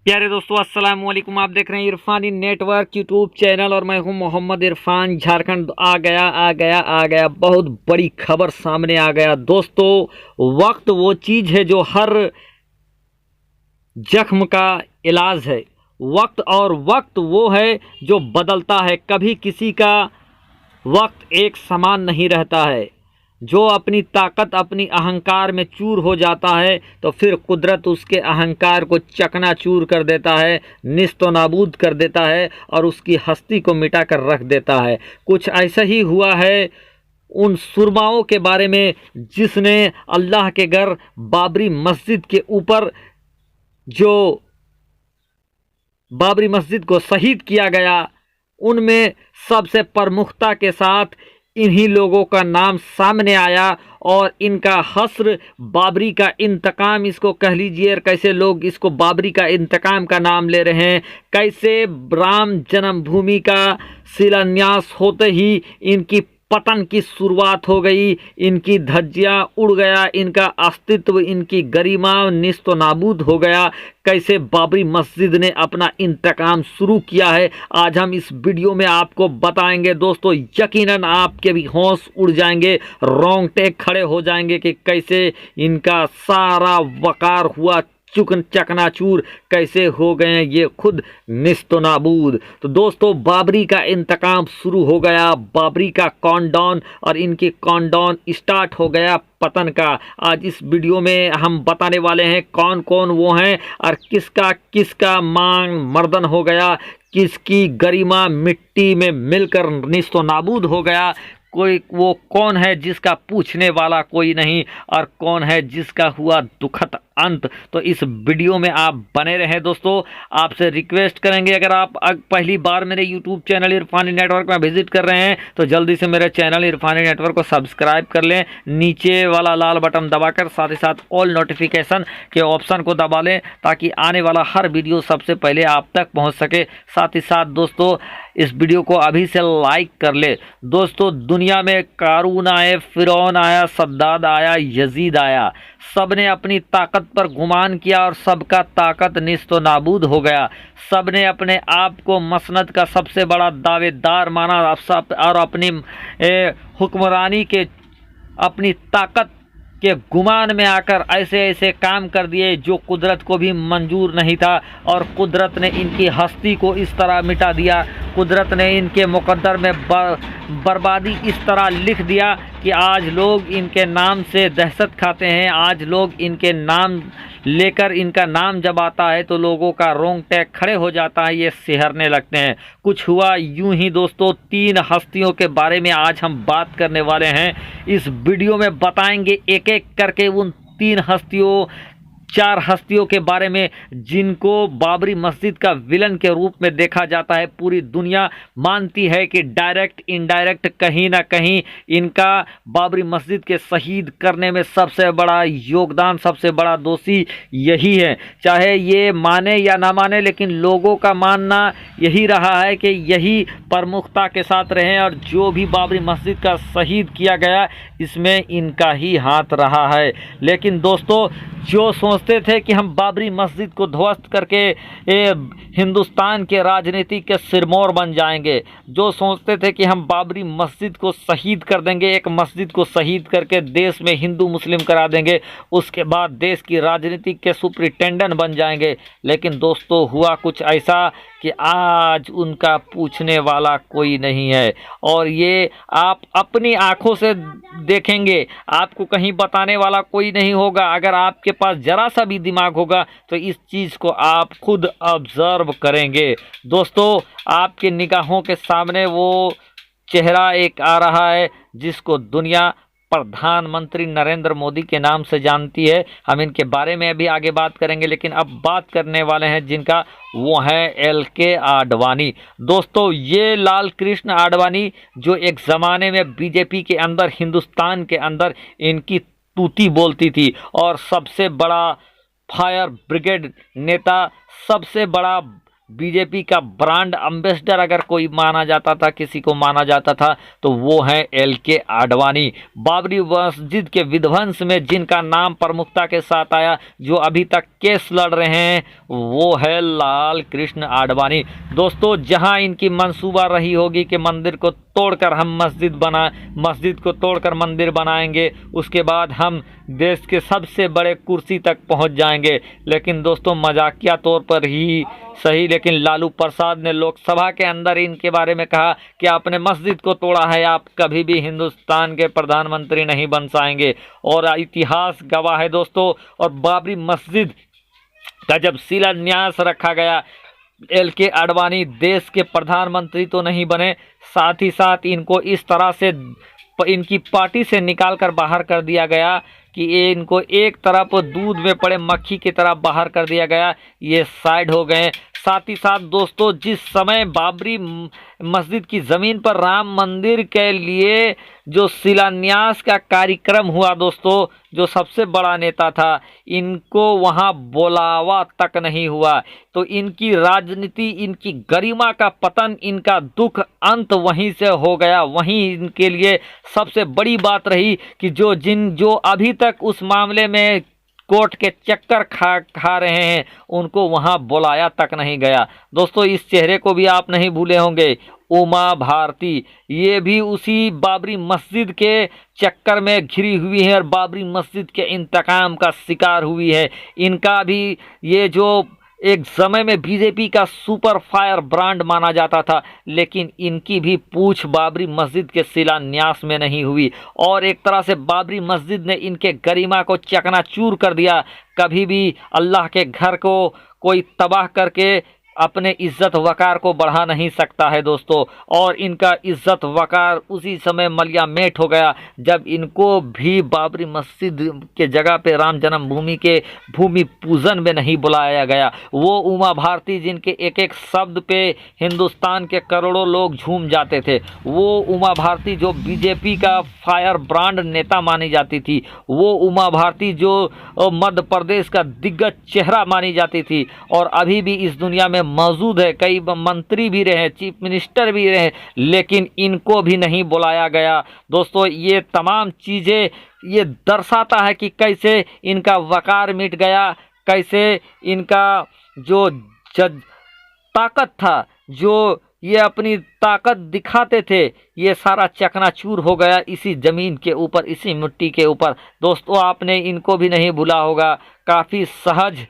प्यारे दोस्तों, अस्सलाम वालेकुम। आप देख रहे हैं इरफानी नेटवर्क यूट्यूब चैनल और मैं हूं मोहम्मद इरफान। झारखंड आ गया बहुत बड़ी खबर सामने आ गया दोस्तों। वक्त वो चीज़ है जो हर जख्म का इलाज है। वक्त वो है जो बदलता है। कभी किसी का वक्त एक समान नहीं रहता है। जो अपनी ताकत अपनी अहंकार में चूर हो जाता है तो फिर कुदरत उसके अहंकार को चकनाचूर कर देता है, निस्तो नाबूद कर देता है और उसकी हस्ती को मिटा कर रख देता है। कुछ ऐसा ही हुआ है उन सुरमाओं के बारे में जिसने अल्लाह के घर बाबरी मस्जिद के ऊपर जो बाबरी मस्जिद को शहीद किया गया, उनमें सबसे प्रमुखता के साथ इन्हीं लोगों का नाम सामने आया और इनका हस्र बाबरी का इंतकाम इसको कह लीजिए। और कैसे लोग इसको बाबरी का इंतकाम का नाम ले रहे हैं, कैसे राम जन्मभूमि का शिलान्यास होते ही इनकी पतन की शुरुआत हो गई, इनकी धज्जियां उड़ गया, इनका अस्तित्व इनकी गरिमा निस्तो नाबूद हो गया। कैसे बाबरी मस्जिद ने अपना इंतकाम शुरू किया है, आज हम इस वीडियो में आपको बताएंगे दोस्तों। यकीनन आपके भी होश उड़ जाएंगे, रोंगटे खड़े हो जाएंगे कि कैसे इनका सारा वकार हुआ चकनाचूर, कैसे हो गए हैं ये खुद निस्तो नाबूद। तो दोस्तों, बाबरी का इंतकाम शुरू हो गया, बाबरी का काउंटडाउन और इनकी काउंटडाउन स्टार्ट हो गया पतन का। आज इस वीडियो में हम बताने वाले हैं कौन कौन वो हैं और किसका किसका मांग मर्दन हो गया, किसकी गरिमा मिट्टी में मिलकर निस्तो नाबूद हो गया। कोई वो कौन है जिसका पूछने वाला कोई नहीं और कौन है जिसका हुआ दुखद अंत। तो इस वीडियो में आप बने रहें दोस्तों। आपसे रिक्वेस्ट करेंगे, अगर आप पहली बार मेरे यूट्यूब चैनल इरफानी नेटवर्क में विजिट कर रहे हैं तो जल्दी से मेरे चैनल इरफानी नेटवर्क को सब्सक्राइब कर लें, नीचे वाला लाल बटन दबाकर, साथ ही साथ ऑल नोटिफिकेशन के ऑप्शन को दबा लें ताकि आने वाला हर वीडियो सबसे पहले आप तक पहुंच सके। साथ ही साथ दोस्तों, इस वीडियो को अभी से लाइक कर ले दोस्तों। दुनिया में कारून आए, फिरौन आया, सद्दाद आया, यजीद आया, सब ने अपनी ताकत पर गुमान किया और सबका ताकत निस्तो नाबूद हो गया। सब ने अपने आप को मसनद का सबसे बड़ा दावेदार माना और अपनी हुक्मरानी के अपनी ताकत के गुमान में आकर ऐसे ऐसे काम कर दिए जो कुदरत को भी मंजूर नहीं था। और कुदरत ने इनकी हस्ती को इस तरह मिटा दिया, कुदरत ने इनके मुकद्दर में बर्बादी इस तरह लिख दिया कि आज लोग इनके नाम से दहशत खाते हैं। आज लोग इनके नाम लेकर, इनका नाम जब आता है तो लोगों का रोंगटे खड़े हो जाता है, ये सिहरने लगते हैं। कुछ हुआ यूं ही दोस्तों। 3 हस्तियों के बारे में आज हम बात करने वाले हैं। इस वीडियो में बताएंगे एक एक करके उन 3 हस्तियों 4 हस्तियों के बारे में जिनको बाबरी मस्जिद का विलन के रूप में देखा जाता है। पूरी दुनिया मानती है कि डायरेक्ट इनडायरेक्ट कहीं ना कहीं इनका बाबरी मस्जिद के शहीद करने में सबसे बड़ा योगदान, सबसे बड़ा दोषी यही है। चाहे ये माने या ना माने, लेकिन लोगों का मानना यही रहा है कि यही प्रमुखता के साथ रहे और जो भी बाबरी मस्जिद का शहीद किया गया इसमें इनका ही हाथ रहा है। लेकिन दोस्तों, जो सोचते थे कि हम बाबरी मस्जिद को ध्वस्त करके हिंदुस्तान के राजनीति के सिरमौर बन जाएंगे, जो सोचते थे कि हम बाबरी मस्जिद को शहीद कर देंगे, एक मस्जिद को शहीद करके देश में हिंदू मुस्लिम करा देंगे, उसके बाद देश की राजनीति के सुपरिटेंडेंट बन जाएंगे। लेकिन दोस्तों, हुआ कुछ ऐसा कि आज उनका पूछने वाला कोई नहीं है और ये आप अपनी आंखों से देखेंगे, आपको कहीं बताने वाला कोई नहीं होगा। अगर आपके पास जरा सा भी दिमाग होगा तो इस चीज़ को आप खुद ऑब्जर्व करेंगे। दोस्तों, आपके निगाहों के सामने वो चेहरा एक आ रहा है जिसको दुनिया प्रधानमंत्री नरेंद्र मोदी के नाम से जानती है। हम इनके बारे में अभी आगे बात करेंगे, लेकिन अब बात करने वाले हैं जिनका, वो हैं LK आडवाणी। दोस्तों, ये लाल कृष्ण आडवाणी जो एक ज़माने में बीजेपी के अंदर, हिंदुस्तान के अंदर इनकी तूती बोलती थी और सबसे बड़ा फायर ब्रिगेड नेता, सबसे बड़ा बीजेपी का ब्रांड एम्बेसडर अगर कोई माना जाता था, किसी को माना जाता था, तो वो हैं LK आडवाणी। बाबरी मस्जिद के विध्वंस में जिनका नाम प्रमुखता के साथ आया, जो अभी तक केस लड़ रहे हैं, वो है लाल कृष्ण आडवाणी। दोस्तों, जहां इनकी मंसूबा रही होगी कि मंदिर को तोड़कर हम मस्जिद को तोड़कर मंदिर बनाएंगे, उसके बाद हम देश के सबसे बड़े कुर्सी तक पहुंच जाएंगे। लेकिन दोस्तों, मजाकिया तौर पर ही सही, लेकिन लालू प्रसाद ने लोकसभा के अंदर इनके बारे में कहा कि आपने मस्जिद को तोड़ा है, आप कभी भी हिंदुस्तान के प्रधानमंत्री नहीं बन पाएंगे। और इतिहास गवाह है दोस्तों। और बाबरी मस्जिद का जब शिलान्यास रखा गया, LK आडवाणी देश के प्रधानमंत्री तो नहीं बने, साथ ही साथ इनको इस तरह से इनकी पार्टी से निकाल कर बाहर कर दिया गया कि ये इनको एक तरफ दूध में पड़े मक्खी की तरह बाहर कर दिया गया, ये साइड हो गए। साथ ही साथ दोस्तों, जिस समय बाबरी मस्जिद की ज़मीन पर राम मंदिर के लिए जो शिलान्यास का कार्यक्रम हुआ दोस्तों, जो सबसे बड़ा नेता था, इनको वहाँ बुलावा तक नहीं हुआ। तो इनकी राजनीति, इनकी गरिमा का पतन, इनका दुख अंत वहीं से हो गया। वहीं इनके लिए सबसे बड़ी बात रही कि जो अभी तक उस मामले में कोर्ट के चक्कर खा रहे हैं, उनको वहां बुलाया तक नहीं गया। दोस्तों, इस चेहरे को भी आप नहीं भूले होंगे, उमा भारती। ये भी उसी बाबरी मस्जिद के चक्कर में घिरी हुई है और बाबरी मस्जिद के इंतकाम का शिकार हुई है। इनका भी ये जो एक समय में बीजेपी का सुपर फायर ब्रांड माना जाता था, लेकिन इनकी भी पूछ बाबरी मस्जिद के शिलान्यास में नहीं हुई। और एक तरह से बाबरी मस्जिद ने इनके गरिमा को चकनाचूर कर दिया। कभी भी अल्लाह के घर को कोई तबाह करके अपने इज्जत वकार को बढ़ा नहीं सकता है दोस्तों। और इनका इज्जत वकार उसी समय मलियामेट हो गया जब इनको भी बाबरी मस्जिद के जगह पे राम जन्मभूमि के भूमि पूजन में नहीं बुलाया गया। वो उमा भारती जिनके एक एक शब्द पे हिंदुस्तान के करोड़ों लोग झूम जाते थे, वो उमा भारती जो बीजेपी का फायर ब्रांड नेता मानी जाती थी, वो उमा भारती जो मध्य प्रदेश का दिग्गज चेहरा मानी जाती थी और अभी भी इस दुनिया में मौजूद है। कई मंत्री भी रहे, चीफ मिनिस्टर भी रहे, लेकिन इनको भी नहीं बुलाया गया। दोस्तों, ये तमाम चीज़ें ये दर्शाता है कि कैसे इनका वकार मिट गया, कैसे इनका जो ताकत था, जो ये अपनी ताकत दिखाते थे, ये सारा चकनाचूर हो गया इसी ज़मीन के ऊपर, इसी मिट्टी के ऊपर। दोस्तों, आपने इनको भी नहीं भूला होगा। काफ़ी सहज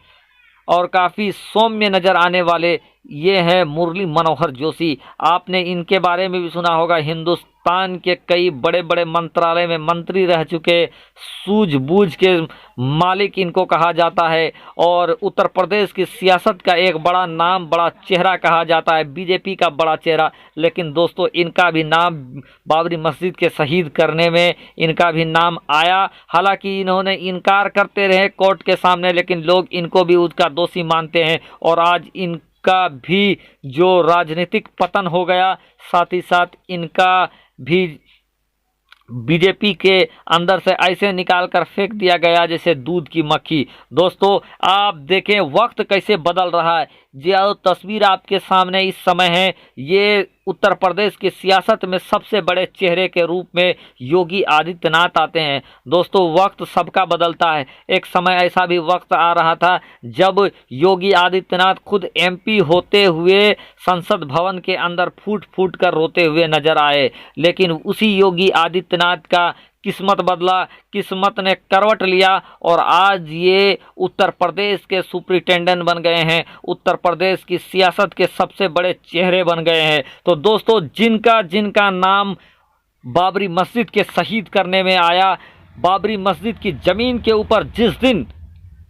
और काफ़ी सौम्य नज़र आने वाले ये हैं मुरली मनोहर जोशी। आपने इनके बारे में भी सुना होगा। हिंदुस्तान के कई बड़े बड़े मंत्रालय में मंत्री रह चुके, सूझबूझ के मालिक इनको कहा जाता है और उत्तर प्रदेश की सियासत का एक बड़ा नाम, बड़ा चेहरा कहा जाता है, बीजेपी का बड़ा चेहरा। लेकिन दोस्तों, इनका भी नाम बाबरी मस्जिद के शहीद करने में इनका भी नाम आया। हालांकि इन्होंने इनकार करते रहे कोर्ट के सामने, लेकिन लोग इनको भी उसका दोषी मानते हैं और आज इनका भी जो राजनीतिक पतन हो गया, साथ ही साथ इनका भी बीजेपी के अंदर से ऐसे निकाल कर फेंक दिया गया जैसे दूध की मक्खी। दोस्तों, आप देखें वक्त कैसे बदल रहा है। जो तस्वीर आपके सामने इस समय है, ये उत्तर प्रदेश की सियासत में सबसे बड़े चेहरे के रूप में योगी आदित्यनाथ आते हैं। दोस्तों, वक्त सबका बदलता है। एक समय ऐसा भी वक्त आ रहा था जब योगी आदित्यनाथ खुद MP होते हुए संसद भवन के अंदर फूट फूट कर रोते हुए नजर आए, लेकिन उसी योगी आदित्यनाथ का किस्मत बदला, किस्मत ने करवट लिया और आज ये उत्तर प्रदेश के सुपरिटेंडेंट बन गए हैं, उत्तर प्रदेश की सियासत के सबसे बड़े चेहरे बन गए हैं। तो दोस्तों, जिनका नाम बाबरी मस्जिद के शहीद करने में आया, बाबरी मस्जिद की ज़मीन के ऊपर जिस दिन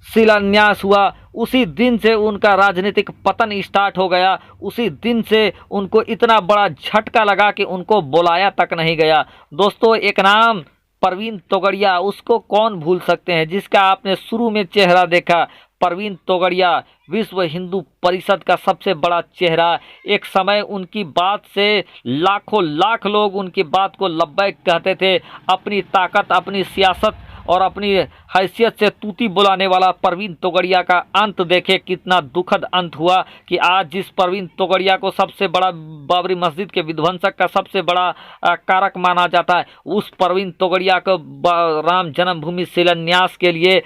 शिलान्यास हुआ, उसी दिन से उनका राजनीतिक पतन स्टार्ट हो गया। उसी दिन से उनको इतना बड़ा झटका लगा कि उनको बुलाया तक नहीं गया। दोस्तों, एक नाम प्रवीण तोगड़िया, उसको कौन भूल सकते हैं, जिसका आपने शुरू में चेहरा देखा। प्रवीण तोगड़िया विश्व हिंदू परिषद का सबसे बड़ा चेहरा। एक समय उनकी बात से लाखों लाख लोग उनकी बात को लब्बैक कहते थे। अपनी ताकत, अपनी सियासत और अपनी हैसियत से तूती बुलाने वाला परवीन तोगड़िया का अंत देखे, कितना दुखद अंत हुआ कि आज जिस परवीन तोगड़िया को सबसे बड़ा बाबरी मस्जिद के विध्वंसक का सबसे बड़ा कारक माना जाता है, उस परवीन तोगड़िया को राम जन्मभूमि शिलान्यास के लिए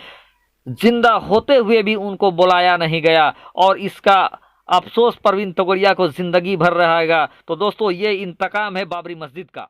जिंदा होते हुए भी उनको बुलाया नहीं गया, और इसका अफसोस परवीन तोगड़िया को जिंदगी भर रहेगा। तो दोस्तों, ये इंतकाम है बाबरी मस्जिद का।